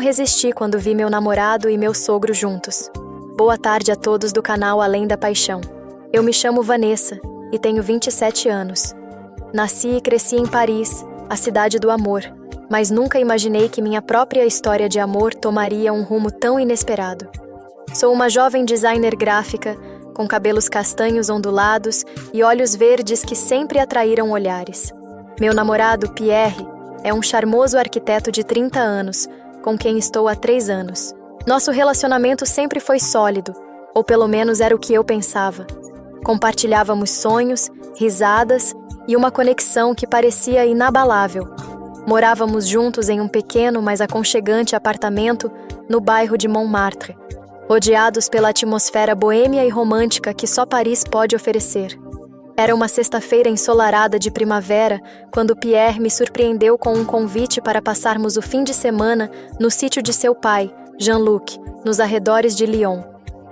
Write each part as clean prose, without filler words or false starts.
resisti quando vi meu namorado e meu sogro juntos. Boa tarde a todos do canal Além da Paixão. Eu me chamo Vanessa e tenho 27 anos. Nasci e cresci em Paris, a cidade do amor, mas nunca imaginei que minha própria história de amor tomaria um rumo tão inesperado. Sou uma jovem designer gráfica, com cabelos castanhos ondulados e olhos verdes que sempre atraíram olhares. Meu namorado, Pierre, é um charmoso arquiteto de 30 anos, com quem estou há 3 anos. Nosso relacionamento sempre foi sólido, ou pelo menos era o que eu pensava. Compartilhávamos sonhos, risadas e uma conexão que parecia inabalável. Morávamos juntos em um pequeno, mas aconchegante apartamento no bairro de Montmartre, rodeados pela atmosfera boêmia e romântica que só Paris pode oferecer. Era uma sexta-feira ensolarada de primavera quando Pierre me surpreendeu com um convite para passarmos o fim de semana no sítio de seu pai, Jean-Luc, nos arredores de Lyon.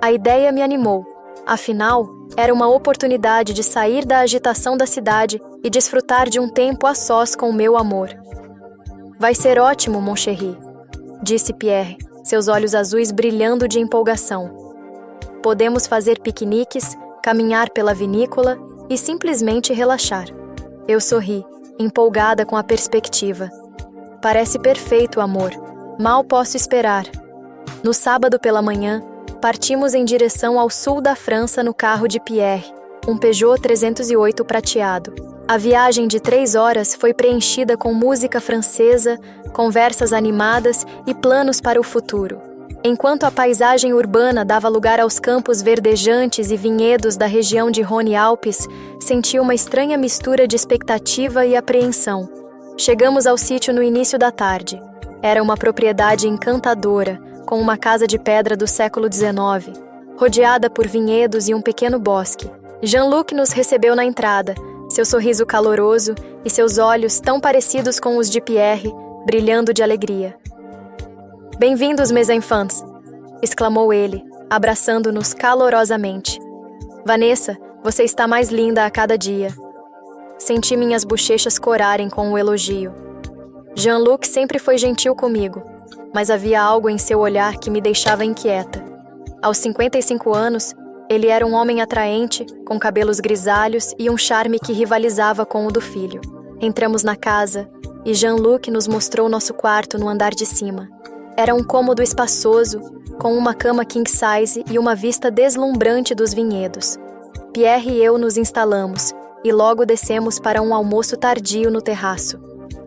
A ideia me animou. Afinal, era uma oportunidade de sair da agitação da cidade e desfrutar de um tempo a sós com o meu amor. Vai ser ótimo, mon chéri, disse Pierre, seus olhos azuis brilhando de empolgação. Podemos fazer piqueniques, caminhar pela vinícola e simplesmente relaxar. Eu sorri, empolgada com a perspectiva. Parece perfeito, amor. Mal posso esperar. No sábado pela manhã, partimos em direção ao sul da França no carro de Pierre, um Peugeot 308 prateado. A viagem de 3 horas foi preenchida com música francesa, conversas animadas e planos para o futuro. Enquanto a paisagem urbana dava lugar aos campos verdejantes e vinhedos da região de Rhône-Alpes, senti uma estranha mistura de expectativa e apreensão. Chegamos ao sítio no início da tarde. Era uma propriedade encantadora, com uma casa de pedra do século XIX, rodeada por vinhedos e um pequeno bosque. Jean-Luc nos recebeu na entrada, seu sorriso caloroso e seus olhos tão parecidos com os de Pierre, brilhando de alegria. "Bem-vindos, mes enfants!" exclamou ele, abraçando-nos calorosamente. "Vanessa, você está mais linda a cada dia." Senti minhas bochechas corarem com o elogio. Jean-Luc sempre foi gentil comigo, mas havia algo em seu olhar que me deixava inquieta. Aos 55 anos, ele era um homem atraente, com cabelos grisalhos e um charme que rivalizava com o do filho. Entramos na casa e Jean-Luc nos mostrou nosso quarto no andar de cima. Era um cômodo espaçoso, com uma cama king size e uma vista deslumbrante dos vinhedos. Pierre e eu nos instalamos e logo descemos para um almoço tardio no terraço.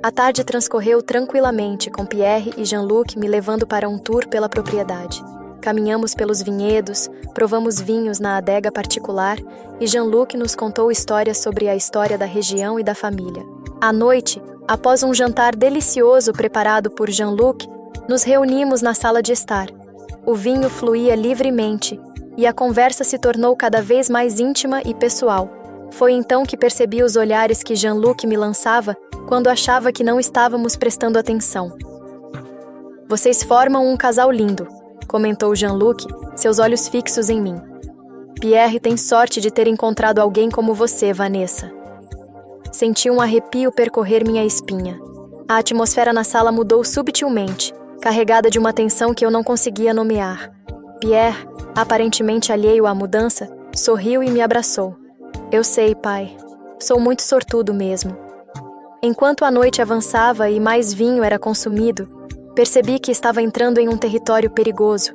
A tarde transcorreu tranquilamente, com Pierre e Jean-Luc me levando para um tour pela propriedade. Caminhamos pelos vinhedos, provamos vinhos na adega particular e Jean-Luc nos contou histórias sobre a história da região e da família. À noite, após um jantar delicioso preparado por Jean-Luc, nos reunimos na sala de estar. O vinho fluía livremente e a conversa se tornou cada vez mais íntima e pessoal. Foi então que percebi os olhares que Jean-Luc me lançava quando achava que não estávamos prestando atenção. "Vocês formam um casal lindo", comentou Jean-Luc, seus olhos fixos em mim. "Pierre tem sorte de ter encontrado alguém como você, Vanessa." Senti um arrepio percorrer minha espinha. A atmosfera na sala mudou subtilmente, carregada de uma tensão que eu não conseguia nomear. Pierre, aparentemente alheio à mudança, sorriu e me abraçou. "Eu sei, pai. Sou muito sortudo mesmo." Enquanto a noite avançava e mais vinho era consumido, percebi que estava entrando em um território perigoso.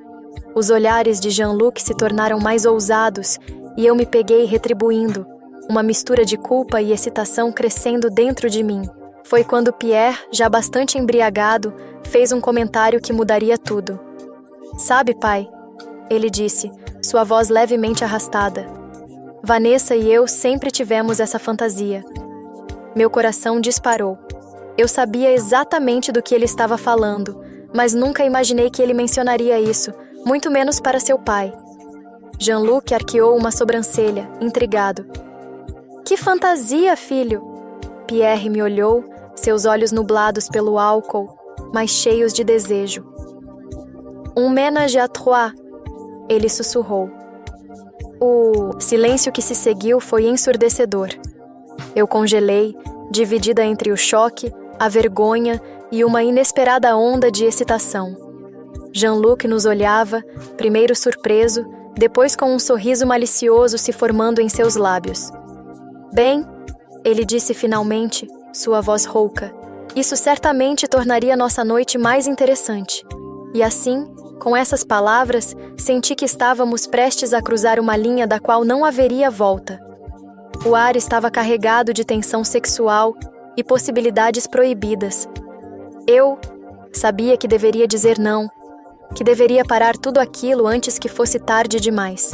Os olhares de Jean-Luc se tornaram mais ousados e eu me peguei retribuindo, uma mistura de culpa e excitação crescendo dentro de mim. Foi quando Pierre, já bastante embriagado, fez um comentário que mudaria tudo. "Sabe, pai?" ele disse, sua voz levemente arrastada. "Vanessa e eu sempre tivemos essa fantasia." Meu coração disparou. Eu sabia exatamente do que ele estava falando, mas nunca imaginei que ele mencionaria isso, muito menos para seu pai. Jean-Luc arqueou uma sobrancelha, intrigado. "Que fantasia, filho!" Pierre me olhou, seus olhos nublados pelo álcool, mas cheios de desejo. "Um ménage à trois", ele sussurrou. O silêncio que se seguiu foi ensurdecedor. Eu congelei, dividida entre o choque, a vergonha e uma inesperada onda de excitação. Jean-Luc nos olhava, primeiro surpreso, depois com um sorriso malicioso se formando em seus lábios. Bem, ele disse finalmente, sua voz rouca, isso certamente tornaria nossa noite mais interessante. E assim, com essas palavras, senti que estávamos prestes a cruzar uma linha da qual não haveria volta. O ar estava carregado de tensão sexual e possibilidades proibidas. Eu sabia que deveria dizer não, que deveria parar tudo aquilo antes que fosse tarde demais.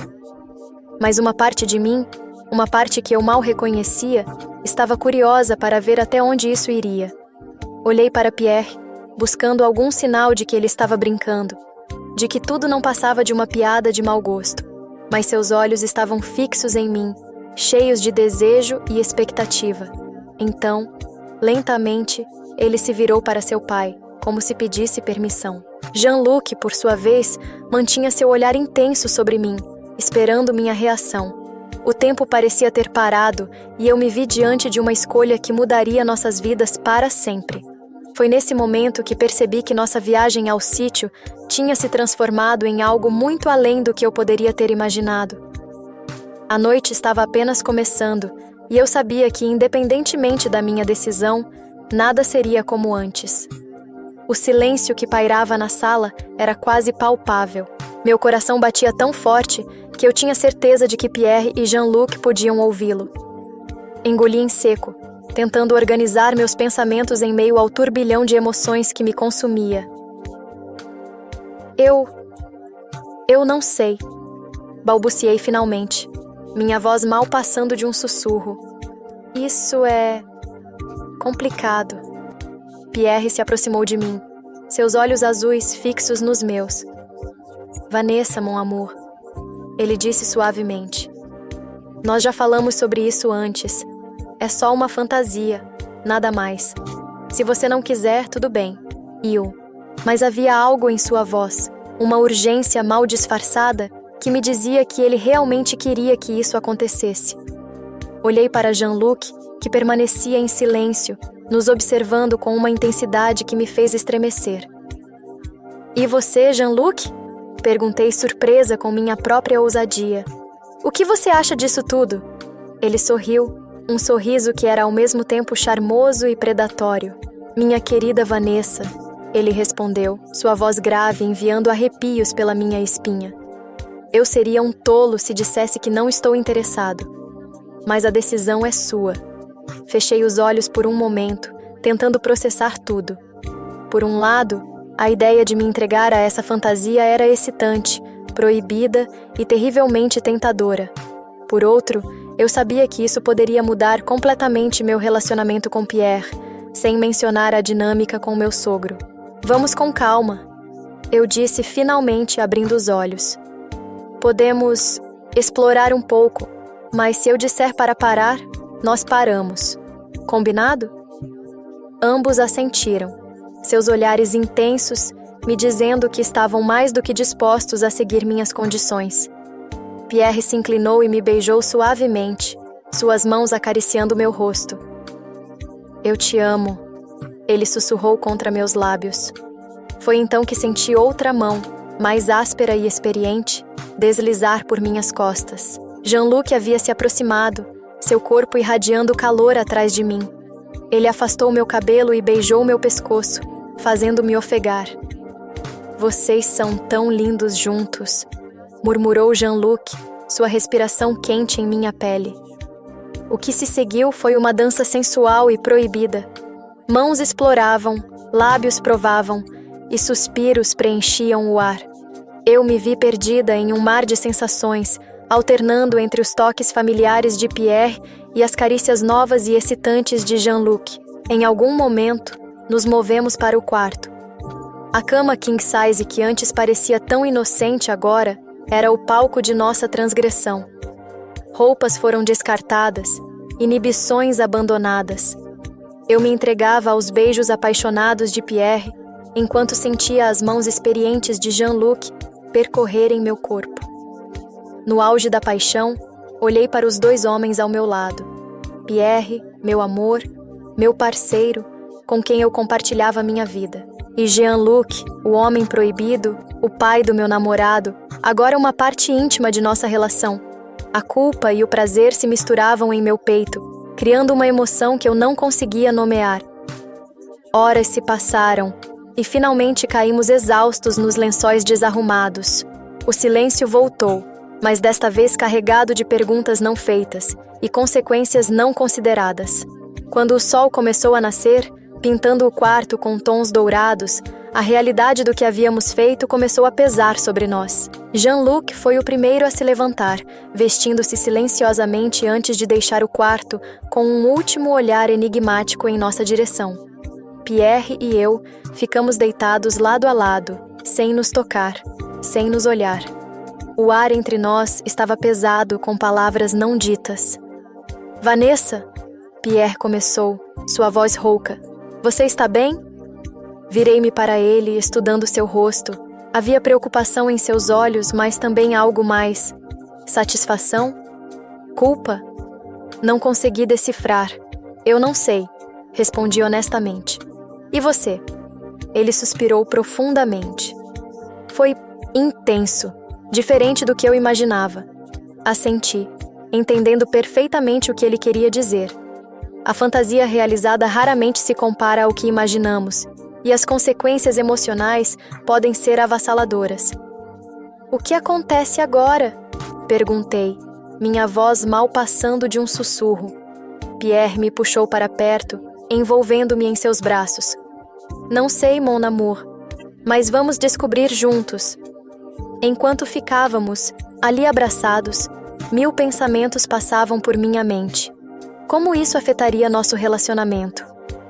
Mas uma parte de mim, uma parte que eu mal reconhecia, estava curiosa para ver até onde isso iria. Olhei para Pierre, buscando algum sinal de que ele estava brincando, de que tudo não passava de uma piada de mau gosto, mas seus olhos estavam fixos em mim, cheios de desejo e expectativa. Então, lentamente, ele se virou para seu pai, como se pedisse permissão. Jean-Luc, por sua vez, mantinha seu olhar intenso sobre mim, esperando minha reação. O tempo parecia ter parado e eu me vi diante de uma escolha que mudaria nossas vidas para sempre. Foi nesse momento que percebi que nossa viagem ao sítio tinha se transformado em algo muito além do que eu poderia ter imaginado. A noite estava apenas começando e eu sabia que, independentemente da minha decisão, nada seria como antes. O silêncio que pairava na sala era quase palpável. Meu coração batia tão forte que eu tinha certeza de que Pierre e Jean-Luc podiam ouvi-lo. Engoli em seco, tentando organizar meus pensamentos em meio ao turbilhão de emoções que me consumia. Eu não sei, balbuciei finalmente, minha voz mal passando de um sussurro. Isso é complicado. Pierre se aproximou de mim, seus olhos azuis fixos nos meus. Vanessa, mon amour, ele disse suavemente. Nós já falamos sobre isso antes. É só uma fantasia, nada mais. Se você não quiser, tudo bem. Mas havia algo em sua voz, uma urgência mal disfarçada, que me dizia que ele realmente queria que isso acontecesse. Olhei para Jean-Luc, que permanecia em silêncio, nos observando com uma intensidade que me fez estremecer. E você, Jean-Luc? Perguntei surpresa com minha própria ousadia. O que você acha disso tudo? Ele sorriu, um sorriso que era ao mesmo tempo charmoso e predatório. Minha querida Vanessa, ele respondeu, sua voz grave enviando arrepios pela minha espinha. Eu seria um tolo se dissesse que não estou interessado. Mas a decisão é sua. Fechei os olhos por um momento, tentando processar tudo. Por um lado, a ideia de me entregar a essa fantasia era excitante, proibida e terrivelmente tentadora. Por outro, eu sabia que isso poderia mudar completamente meu relacionamento com Pierre, sem mencionar a dinâmica com meu sogro. Vamos com calma, eu disse finalmente abrindo os olhos. Podemos explorar um pouco, mas se eu disser para parar, nós paramos. Combinado? Ambos assentiram, seus olhares intensos me dizendo que estavam mais do que dispostos a seguir minhas condições. Pierre se inclinou e me beijou suavemente, suas mãos acariciando meu rosto. Eu te amo, ele sussurrou contra meus lábios. Foi então que senti outra mão, mais áspera e experiente, deslizar por minhas costas. Jean-Luc havia se aproximado, seu corpo irradiando calor atrás de mim. Ele afastou meu cabelo e beijou meu pescoço, fazendo-me ofegar. Vocês são tão lindos juntos, murmurou Jean-Luc, sua respiração quente em minha pele. O que se seguiu foi uma dança sensual e proibida. Mãos exploravam, lábios provavam, e suspiros preenchiam o ar. Eu me vi perdida em um mar de sensações, alternando entre os toques familiares de Pierre e as carícias novas e excitantes de Jean-Luc. Em algum momento, nos movemos para o quarto. A cama king size que antes parecia tão inocente agora, era o palco de nossa transgressão. Roupas foram descartadas, inibições abandonadas. Eu me entregava aos beijos apaixonados de Pierre, enquanto sentia as mãos experientes de Jean-Luc percorrerem meu corpo. No auge da paixão, olhei para os dois homens ao meu lado. Pierre, meu amor, meu parceiro, com quem eu compartilhava minha vida. E Jean-Luc, o homem proibido, o pai do meu namorado, agora é uma parte íntima de nossa relação. A culpa e o prazer se misturavam em meu peito, criando uma emoção que eu não conseguia nomear. Horas se passaram, e finalmente caímos exaustos nos lençóis desarrumados. O silêncio voltou, mas desta vez carregado de perguntas não feitas e consequências não consideradas. Quando o sol começou a nascer, pintando o quarto com tons dourados, a realidade do que havíamos feito começou a pesar sobre nós. Jean-Luc foi o primeiro a se levantar, vestindo-se silenciosamente antes de deixar o quarto, com um último olhar enigmático em nossa direção. Pierre e eu ficamos deitados lado a lado, sem nos tocar, sem nos olhar. O ar entre nós estava pesado com palavras não ditas. "Vanessa", Pierre começou, sua voz rouca. "Você está bem?" Virei-me para ele, estudando seu rosto. Havia preocupação em seus olhos, mas também algo mais. Satisfação? Culpa? Não consegui decifrar. "Eu não sei", respondi honestamente. "E você?" Ele suspirou profundamente. "Foi intenso, diferente do que eu imaginava." Assenti, entendendo perfeitamente o que ele queria dizer. A fantasia realizada raramente se compara ao que imaginamos, e as consequências emocionais podem ser avassaladoras. "O que acontece agora?" perguntei, minha voz mal passando de um sussurro. Pierre me puxou para perto, envolvendo-me em seus braços. "Não sei, mon amour, mas vamos descobrir juntos." Enquanto ficávamos, ali abraçados, 1000 pensamentos passavam por minha mente. Como isso afetaria nosso relacionamento?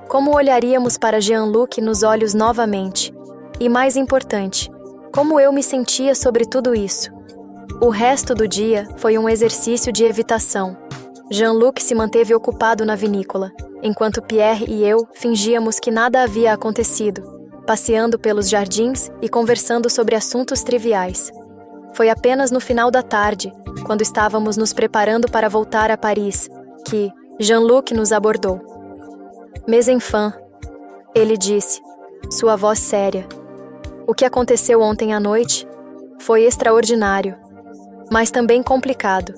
Como olharíamos para Jean-Luc nos olhos novamente? E mais importante, como eu me sentia sobre tudo isso? O resto do dia foi um exercício de evitação. Jean-Luc se manteve ocupado na vinícola, enquanto Pierre e eu fingíamos que nada havia acontecido, passeando pelos jardins e conversando sobre assuntos triviais. Foi apenas no final da tarde, quando estávamos nos preparando para voltar a Paris, que Jean-Luc nos abordou. "Mes enfants", ele disse, sua voz séria. "O que aconteceu ontem à noite foi extraordinário, mas também complicado.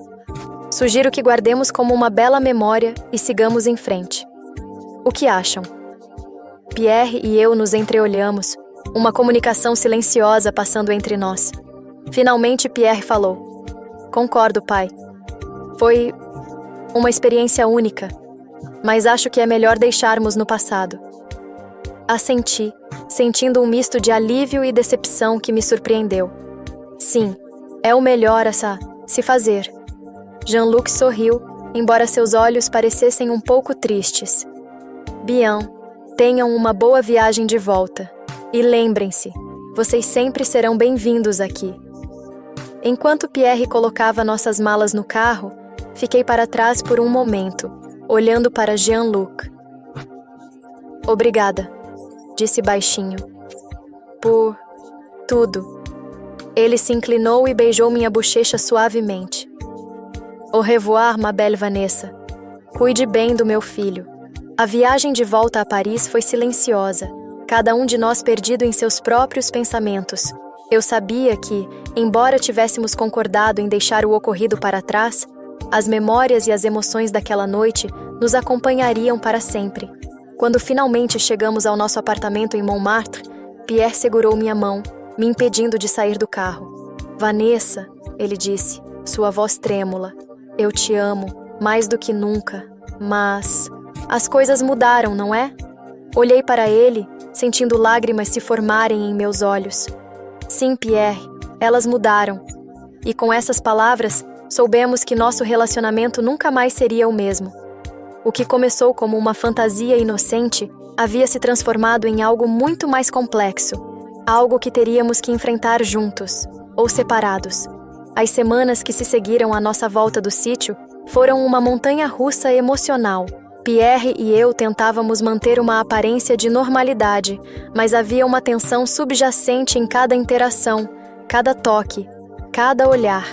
Sugiro que guardemos como uma bela memória e sigamos em frente. O que acham?" Pierre e eu nos entreolhamos, uma comunicação silenciosa passando entre nós. Finalmente Pierre falou: "Concordo, pai. Foi uma experiência única, mas acho que é melhor deixarmos no passado." Assenti, sentindo um misto de alívio e decepção que me surpreendeu. "Sim, é o melhor a se fazer." Jean-Luc sorriu, embora seus olhos parecessem um pouco tristes. "Bien, tenham uma boa viagem de volta. E lembrem-se, vocês sempre serão bem-vindos aqui." Enquanto Pierre colocava nossas malas no carro, fiquei para trás por um momento, olhando para Jean-Luc. "Obrigada", disse baixinho. "Por tudo." Ele se inclinou e beijou minha bochecha suavemente. "Au revoir, ma belle Vanessa. Cuide bem do meu filho." A viagem de volta a Paris foi silenciosa, cada um de nós perdido em seus próprios pensamentos. Eu sabia que, embora tivéssemos concordado em deixar o ocorrido para trás, as memórias e as emoções daquela noite nos acompanhariam para sempre. Quando finalmente chegamos ao nosso apartamento em Montmartre, Pierre segurou minha mão, me impedindo de sair do carro. "Vanessa", ele disse, sua voz trêmula, "eu te amo, mais do que nunca, mas as coisas mudaram, não é?" Olhei para ele, sentindo lágrimas se formarem em meus olhos. "Sim, Pierre, elas mudaram." E com essas palavras, soubemos que nosso relacionamento nunca mais seria o mesmo. O que começou como uma fantasia inocente havia se transformado em algo muito mais complexo, algo que teríamos que enfrentar juntos, ou separados. As semanas que se seguiram à nossa volta do sítio foram uma montanha-russa emocional. Pierre e eu tentávamos manter uma aparência de normalidade, mas havia uma tensão subjacente em cada interação, cada toque, cada olhar.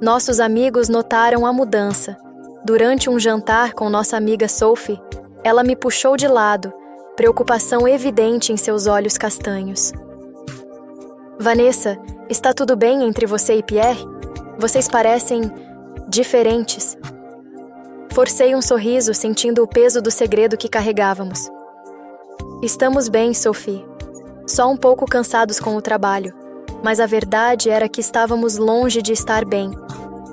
Nossos amigos notaram a mudança. Durante um jantar com nossa amiga Sophie, ela me puxou de lado, preocupação evidente em seus olhos castanhos. Vanessa, está tudo bem entre você e Pierre? Vocês parecem diferentes. Forcei um sorriso, sentindo o peso do segredo que carregávamos. Estamos bem, Sophie. Só um pouco cansados com o trabalho. Mas a verdade era que estávamos longe de estar bem.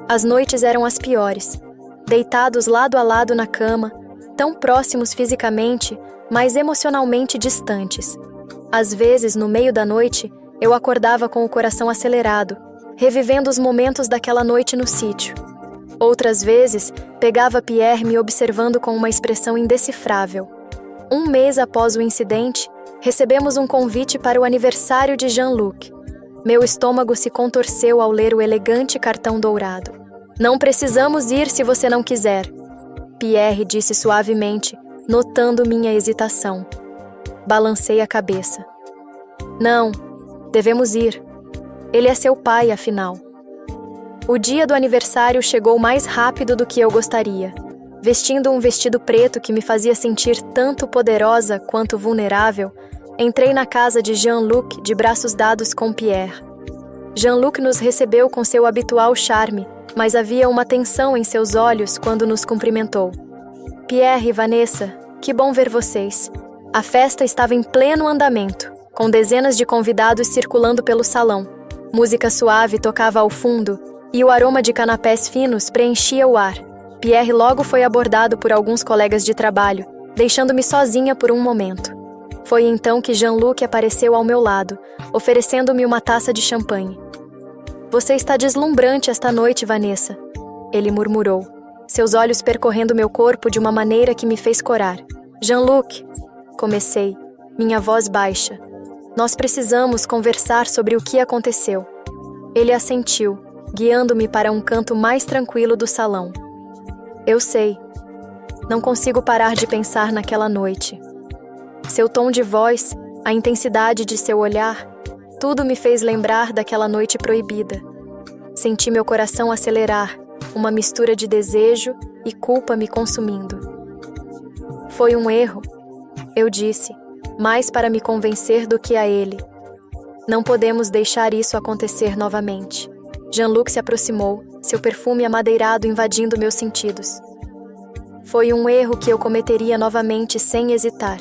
As noites eram as piores. Deitados lado a lado na cama, tão próximos fisicamente, mas emocionalmente distantes. Às vezes, no meio da noite, eu acordava com o coração acelerado, revivendo os momentos daquela noite no sítio. Outras vezes, pegava Pierre me observando com uma expressão indecifrável. Um mês após o incidente, recebemos um convite para o aniversário de Jean-Luc. Meu estômago se contorceu ao ler o elegante cartão dourado. Não precisamos ir se você não quiser, Pierre disse suavemente, notando minha hesitação. Balancei a cabeça. Não, devemos ir. Ele é seu pai, afinal. O dia do aniversário chegou mais rápido do que eu gostaria. Vestindo um vestido preto que me fazia sentir tanto poderosa quanto vulnerável, entrei na casa de Jean-Luc de braços dados com Pierre. Jean-Luc nos recebeu com seu habitual charme, mas havia uma tensão em seus olhos quando nos cumprimentou. Pierre e Vanessa, que bom ver vocês. A festa estava em pleno andamento, com dezenas de convidados circulando pelo salão. Música suave tocava ao fundo e o aroma de canapés finos preenchia o ar. Pierre logo foi abordado por alguns colegas de trabalho, deixando-me sozinha por um momento. Foi então que Jean-Luc apareceu ao meu lado, oferecendo-me uma taça de champanhe. Você está deslumbrante esta noite, Vanessa, ele murmurou, seus olhos percorrendo meu corpo de uma maneira que me fez corar. Jean-Luc, comecei, minha voz baixa. Nós precisamos conversar sobre o que aconteceu. Ele assentiu, guiando-me para um canto mais tranquilo do salão. Eu sei. Não consigo parar de pensar naquela noite. Seu tom de voz, a intensidade de seu olhar, tudo me fez lembrar daquela noite proibida. Senti meu coração acelerar, uma mistura de desejo e culpa me consumindo. Foi um erro, eu disse, mais para me convencer do que a ele. Não podemos deixar isso acontecer novamente. Jean-Luc se aproximou, seu perfume amadeirado invadindo meus sentidos. Foi um erro que eu cometeria novamente sem hesitar.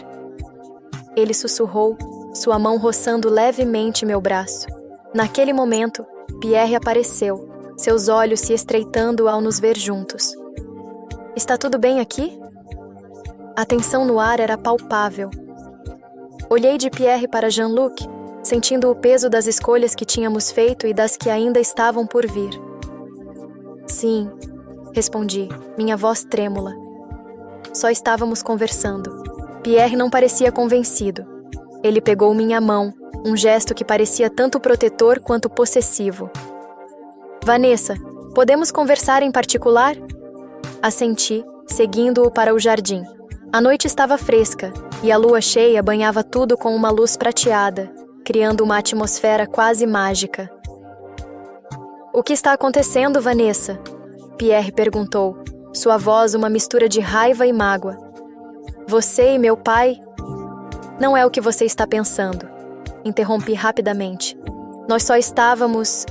Ele sussurrou, sua mão roçando levemente meu braço. Naquele momento, Pierre apareceu, seus olhos se estreitando ao nos ver juntos. Está tudo bem aqui? A tensão no ar era palpável. Olhei de Pierre para Jean-Luc, sentindo o peso das escolhas que tínhamos feito e das que ainda estavam por vir. Sim, respondi, minha voz trêmula. Só estávamos conversando. Pierre não parecia convencido. Ele pegou minha mão, um gesto que parecia tanto protetor quanto possessivo. Vanessa, podemos conversar em particular? Assenti, seguindo-o para o jardim. A noite estava fresca, e a lua cheia banhava tudo com uma luz prateada, criando uma atmosfera quase mágica. O que está acontecendo, Vanessa? Pierre perguntou, sua voz uma mistura de raiva e mágoa. Você e meu pai? Não é o que você está pensando, interrompi rapidamente. Nós só estávamos...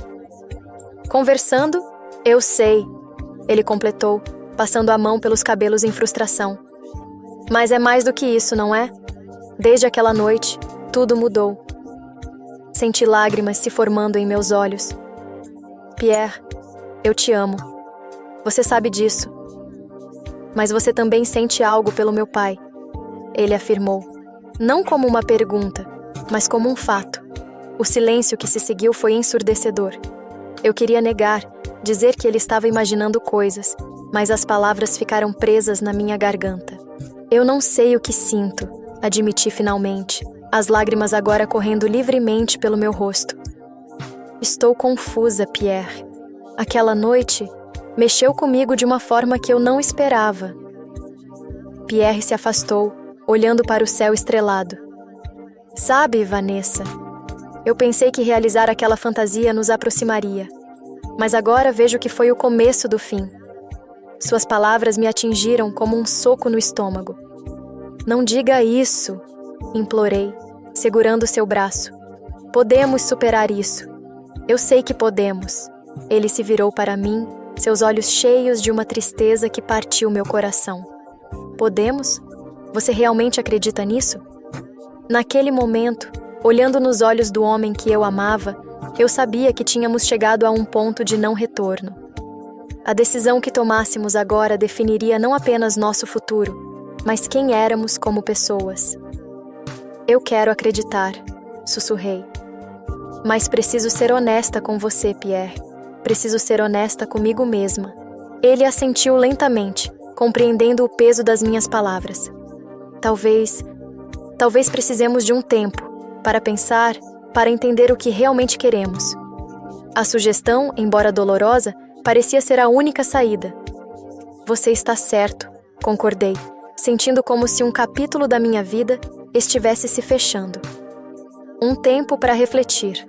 Conversando? Eu sei, ele completou, passando a mão pelos cabelos em frustração. Mas é mais do que isso, não é? Desde aquela noite, tudo mudou. Senti lágrimas se formando em meus olhos. Pierre, eu te amo. Você sabe disso. Mas você também sente algo pelo meu pai, ele afirmou. Não como uma pergunta, mas como um fato. O silêncio que se seguiu foi ensurdecedor. Eu queria negar, dizer que ele estava imaginando coisas, mas as palavras ficaram presas na minha garganta. Eu não sei o que sinto, admiti finalmente, as lágrimas agora correndo livremente pelo meu rosto. Estou confusa, Pierre. Aquela noite mexeu comigo de uma forma que eu não esperava. Pierre se afastou, olhando para o céu estrelado. Sabe, Vanessa, eu pensei que realizar aquela fantasia nos aproximaria, mas agora vejo que foi o começo do fim. Suas palavras me atingiram como um soco no estômago. Não diga isso, implorei, segurando seu braço. Podemos superar isso. Eu sei que podemos. Ele se virou para mim, seus olhos cheios de uma tristeza que partiu meu coração. Podemos? Você realmente acredita nisso? Naquele momento, olhando nos olhos do homem que eu amava, eu sabia que tínhamos chegado a um ponto de não retorno. A decisão que tomássemos agora definiria não apenas nosso futuro, mas quem éramos como pessoas. Eu quero acreditar, sussurrei. Mas preciso ser honesta com você, Pierre. Preciso ser honesta comigo mesma. Ele assentiu lentamente, compreendendo o peso das minhas palavras. Talvez precisemos de um tempo para pensar, para entender o que realmente queremos. A sugestão, embora dolorosa, parecia ser a única saída. Você está certo, concordei, sentindo como se um capítulo da minha vida estivesse se fechando. Um tempo para refletir.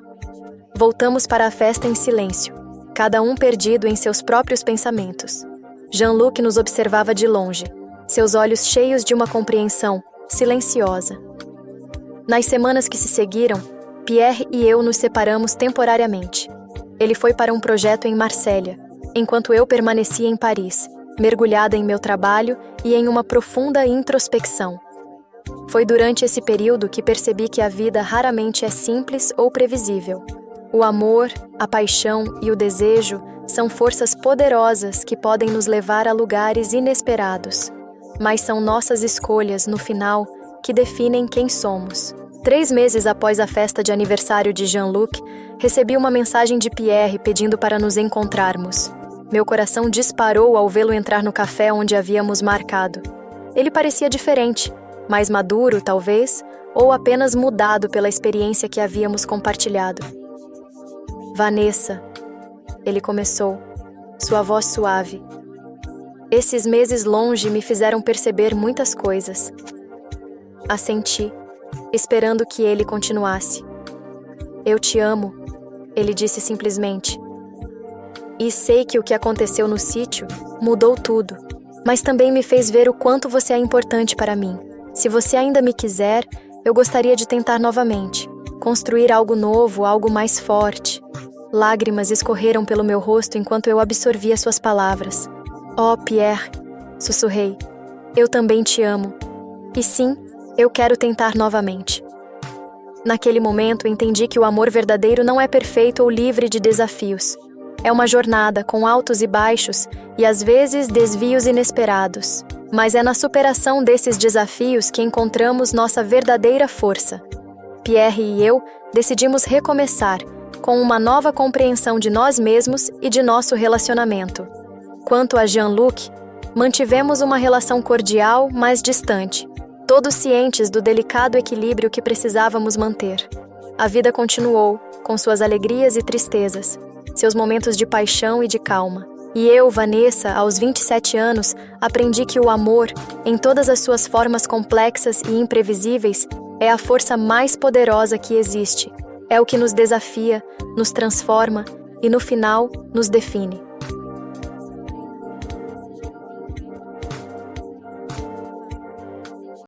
Voltamos para a festa em silêncio, cada um perdido em seus próprios pensamentos. Jean-Luc nos observava de longe, seus olhos cheios de uma compreensão silenciosa. Nas semanas que se seguiram, Pierre e eu nos separamos temporariamente. Ele foi para um projeto em Marsella, enquanto eu permanecia em Paris, mergulhada em meu trabalho e em uma profunda introspecção. Foi durante esse período que percebi que a vida raramente é simples ou previsível. O amor, a paixão e o desejo são forças poderosas que podem nos levar a lugares inesperados. Mas são nossas escolhas, no final, que definem quem somos. 3 meses após a festa de aniversário de Jean-Luc, recebi uma mensagem de Pierre pedindo para nos encontrarmos. Meu coração disparou ao vê-lo entrar no café onde havíamos marcado. Ele parecia diferente, mais maduro, talvez, ou apenas mudado pela experiência que havíamos compartilhado. Vanessa, ele começou, sua voz suave. Esses meses longe me fizeram perceber muitas coisas. Assenti, esperando que ele continuasse. Eu te amo, ele disse simplesmente. E sei que o que aconteceu no sítio mudou tudo, mas também me fez ver o quanto você é importante para mim. Se você ainda me quiser, eu gostaria de tentar novamente, construir algo novo, algo mais forte. Lágrimas escorreram pelo meu rosto enquanto eu absorvia suas palavras. Oh, Pierre, sussurrei, eu também te amo. E sim, eu quero tentar novamente. Naquele momento, entendi que o amor verdadeiro não é perfeito ou livre de desafios. É uma jornada com altos e baixos e, às vezes, desvios inesperados. Mas é na superação desses desafios que encontramos nossa verdadeira força. Pierre e eu decidimos recomeçar, com uma nova compreensão de nós mesmos e de nosso relacionamento. Quanto a Jean-Luc, mantivemos uma relação cordial, mas distante, todos cientes do delicado equilíbrio que precisávamos manter. A vida continuou, com suas alegrias e tristezas, seus momentos de paixão e de calma. E eu, Vanessa, aos 27 anos, aprendi que o amor, em todas as suas formas complexas e imprevisíveis, é a força mais poderosa que existe. É o que nos desafia, nos transforma e, no final, nos define.